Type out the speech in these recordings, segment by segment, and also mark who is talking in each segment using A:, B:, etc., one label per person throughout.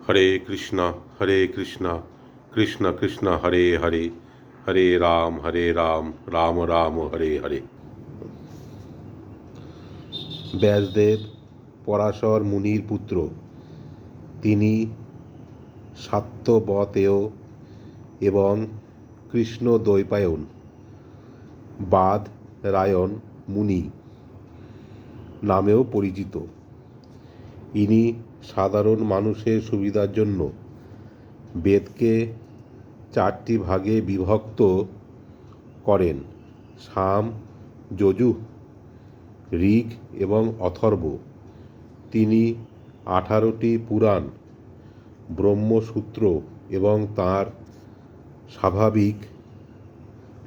A: হরে কৃষ্ণ কৃষ্ণ কৃষ্ণ হরে হরে হরে রাম রাম রাম হরে হরে। ব্যাসদেব পরাশর মুনির পুত্র। তিনি শাক্তবতেয় এবং কৃষ্ণ দ্বৈপায়ন বাদ রায়ণ মুনি নামেও পরিচিত। ইনি সাধারণ মানুষের সুবিধার জন্য বেদকে 4টি ভাগে বিভক্ত করেন: সাম, যজুঃ, ঋগ এবং অথর্ব। তিনি 18টি পুরাণ, ব্রহ্মসূত্র এবং তাঁর স্বাভাবিক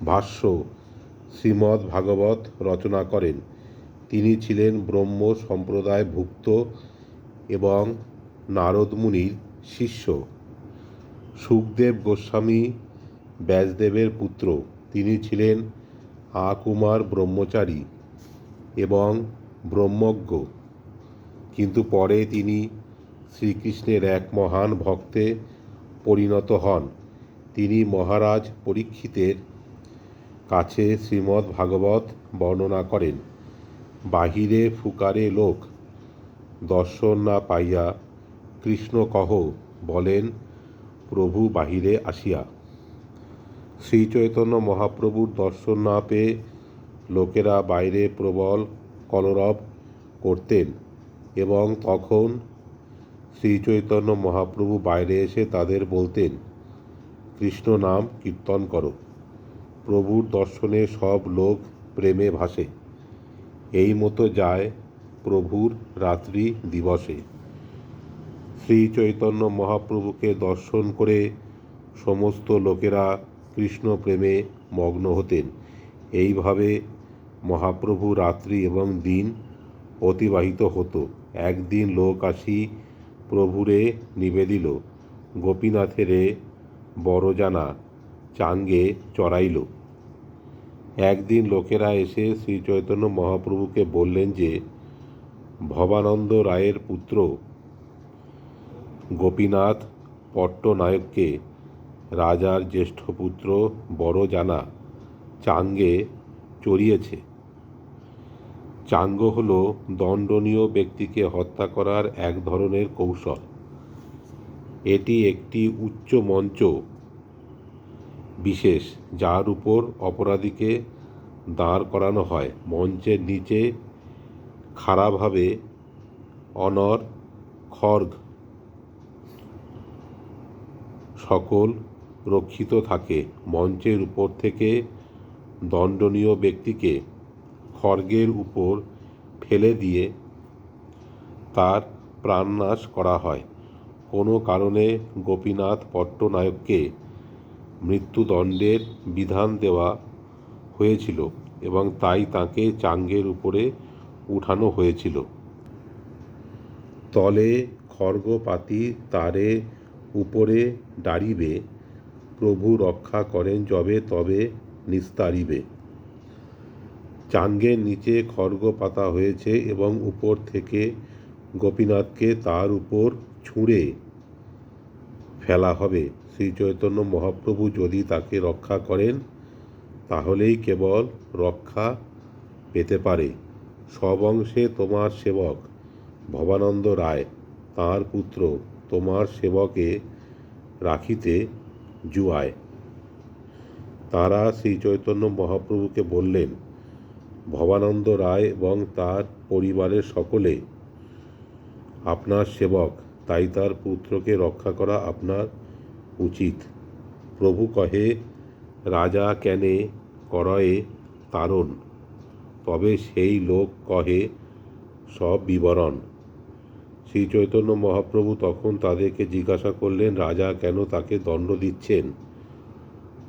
A: ভাষ্য শ্রীমদ্ ভাগবত রচনা করেন। তিনি ছিলেন ব্রহ্ম সম্প্রদায়ভুক্ত এবং নারদ মুনির শিষ্য। শুকদেব গোস্বামী ব্যাসদেবের পুত্র। তিনি ছিলেন আকুমার ব্রহ্মচারী এবং ব্রহ্মজ্ঞ, কিন্তু পরে তিনি শ্রীকৃষ্ণের এক মহান ভক্তে পরিণত হন। তিনি মহারাজ পরীক্ষিতের কাছে শ্রীমদ্ ভাগবত বর্ণনা করেন। বাহিরে ফুকারে লোক দর্শন না পাইয়া কৃষ্ণ কহ বলেন প্রভু বাহিরে আসিয়া। শ্রীচৈতন্য মহাপ্রভুর দর্শন না পেয়ে লোকেরা বাইরে প্রবল কলরব করতেন এবং তখন শ্রীচৈতন্য মহাপ্রভু বাইরে এসে তাদের বলতেন, কৃষ্ণ নাম কীর্তন করো। প্রভুর দর্শনে সব লোক প্রেমে ভাসে। এই মতো যায় প্রভুর রাত্রি দিবসে। শ্রী চৈতন্য মহাপ্রভুকে দর্শন করে সমস্ত লোকেরা কৃষ্ণ প্রেমে মগ্ন হতেন। এইভাবে মহাপ্রভু রাত্রি এবং দিন অতিবাহিত হতো। একদিন লোক আসি প্রভুরে নিবেদিল, গোপীনাথেরে বড় জানা চাঙ্গে চড়াইল। একদিন লোকেরা এসে শ্রী চৈতন্য মহাপ্রভুকে বললেন যে ভবানন্দ রায়ের পুত্র গোপীনাথ পট্টনায়ককে রাজার জ্যেষ্ঠ পুত্র বড় জানা চাঙ্গে চড়িয়েছে। চাঙ্গ হল দণ্ডনীয় ব্যক্তিকে হত্যা করার এক ধরনের কৌশল। এটি একটি উচ্চ মঞ্চ বিশেষ যার উপর অপরাধীকে দাঁড় করানো হয়। মঞ্চের নিচে খাড়াভাবে অনর, খড়গ সকল রক্ষিত থাকে। মঞ্চের উপর থেকে দণ্ডনীয় ব্যক্তিকে খড়গের উপর ফেলে দিয়ে তার প্রাণনাশ করা হয়। কোনো কারণে গোপীনাথ পট্টনায়ককে মৃত্যুদণ্ডের বিধান দেওয়া হয়েছিল এবং তাই তাঁকে চাঙ্গের উপরে উঠানো হয়েছিল। তলে খড়গ পাতি তারে উপরে দাঁড়িবে, প্রভু রক্ষা করেন যবে তবে নিস্তারিবে। চাঙ্গের নিচে খড়গ পাতা হয়েছে এবং উপর থেকে গোপীনাথকে তার উপর ছুঁড়ে ফেলা হবে। শ্রীচৈতন্য মহাপ্রভু যদি তাকে রক্ষা করেন তাহলেই কেবল রক্ষা পেতে পারে। সব অংশে তোমার সেবক ভবানন্দ রায় তাঁর পুত্র তোমার সেবকে রাখিতে জুয়ায়। তাঁরা শ্রীচৈতন্য মহাপ্রভুকে বললেন, ভবানন্দ রায় এবং তার পরিবারের সকলে আপনার সেবক, তাই তার পুত্রকে রক্ষা করা আপনার উচিত। প্রভু কহে, রাজা কেনে করয়ে তারণ, তবে সেই লোক কহে সব বিবরণ। শ্রীচৈতন্য মহাপ্রভু তখন তাদেরকে জিজ্ঞাসা করলেন, রাজা কেন তাকে দণ্ড দিচ্ছেন?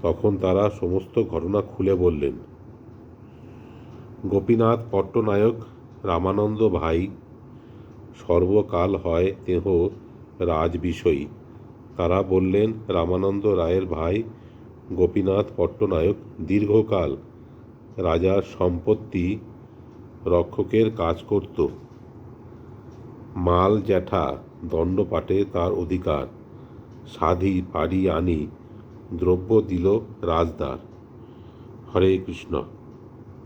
A: তখন তারা সমস্ত ঘটনা খুলে বললেন। গোপীনাথ পট্টনায়ক রামানন্দ ভাই সর্বকাল হয় তেহ রাজবিষয়ী। তারা বললেন, রামানন্দ রায়ের ভাই গোপীনাথ পট্টনায়ক দীর্ঘকাল রাজার সম্পত্তি রক্ষকের কাজ করত। মাল জ্যাঠা দণ্ড পাটে তার অধিকার, সাধি পারি আনি দ্রব্য দিল রাজদার। হরে কৃষ্ণ।